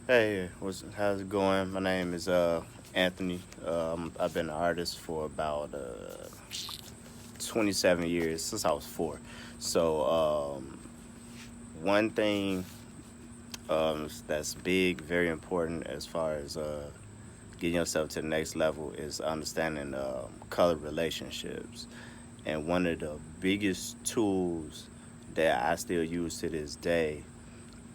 Hey, how's it going? My name is Anthony. I've been an artist for about 27 years since I was 4. So one thing that's big, very important as far as getting yourself to the next level is understanding color relationships. And one of the biggest tools that I still use to this day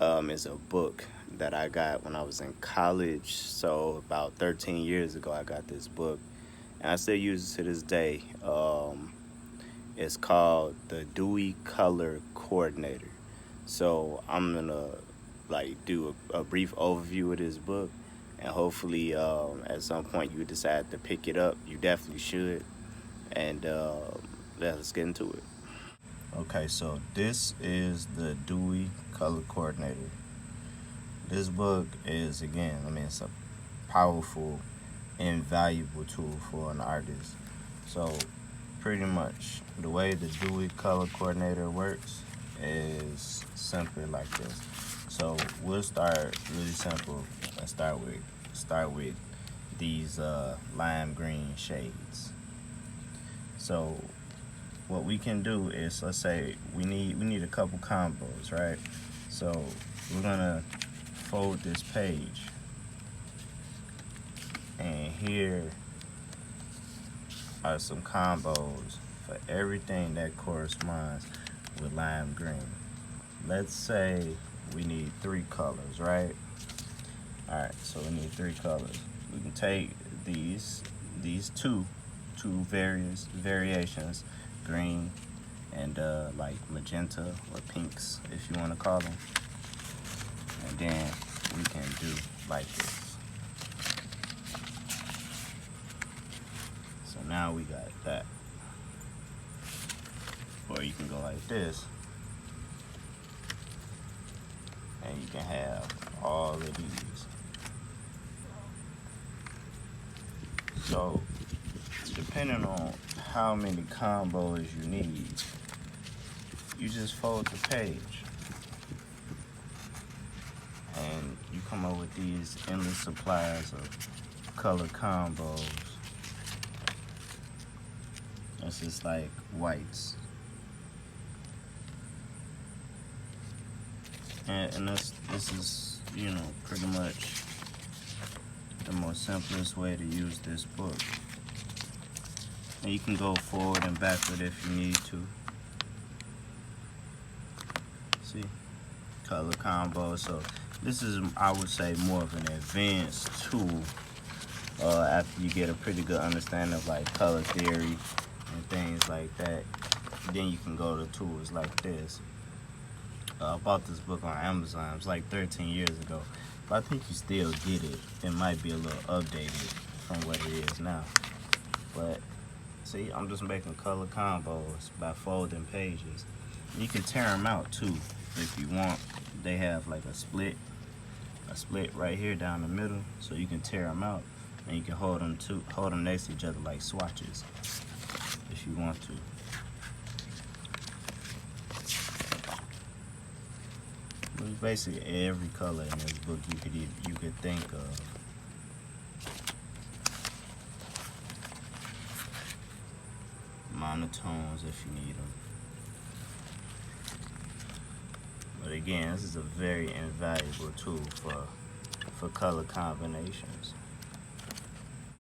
is a book that I got when I was in college. So about 13 years ago, I got this book, and I still use it to this day. It's called the Dewey Color Coordinator. So I'm gonna do a brief overview of this book, and hopefully at some point you decide to pick it up. You definitely should, and yeah, let's get into it. Okay, so this is the Dewey Color Coordinator. This book is, again, it's a powerful, invaluable tool for an artist. So, pretty much, the way the Dewey Color Coordinator works is simply like this. So, we'll start really simple and start with these lime green shades. So, what we can do is, let's say we need a couple combos, right? So, we're gonna fold this page, and here are some combos for everything that corresponds with lime green. Let's say we need 3 colors, right? All right, so we need 3 colors. We can take these two various variations, green and like magenta or pinks, if you want to call them, and then we can do like this. So now we got that. Or you can go like this, and you can have all of these. So depending on how many combos you need, you just fold the page and you come up with these endless supplies of color combos. It's just like whites. And this is, pretty much the most simplest way to use this book. And you can go forward and backward if you need to. See? Color combo. So this is, I would say, more of an advanced tool after you get a pretty good understanding of like color theory and things like that. Then you can go to tools like this. I bought this book on Amazon. It was like 13 years ago, but I think you still get it. It might be a little updated from what it is now. But see, I'm just making color combos by folding pages. You can tear them out too if you want. They have like a split right here down the middle, so you can tear them out and you can hold them next to each other like swatches if you want to. There's basically every color in this book you could think of. Monotones if you need them. But again, this is a very invaluable tool for color combinations.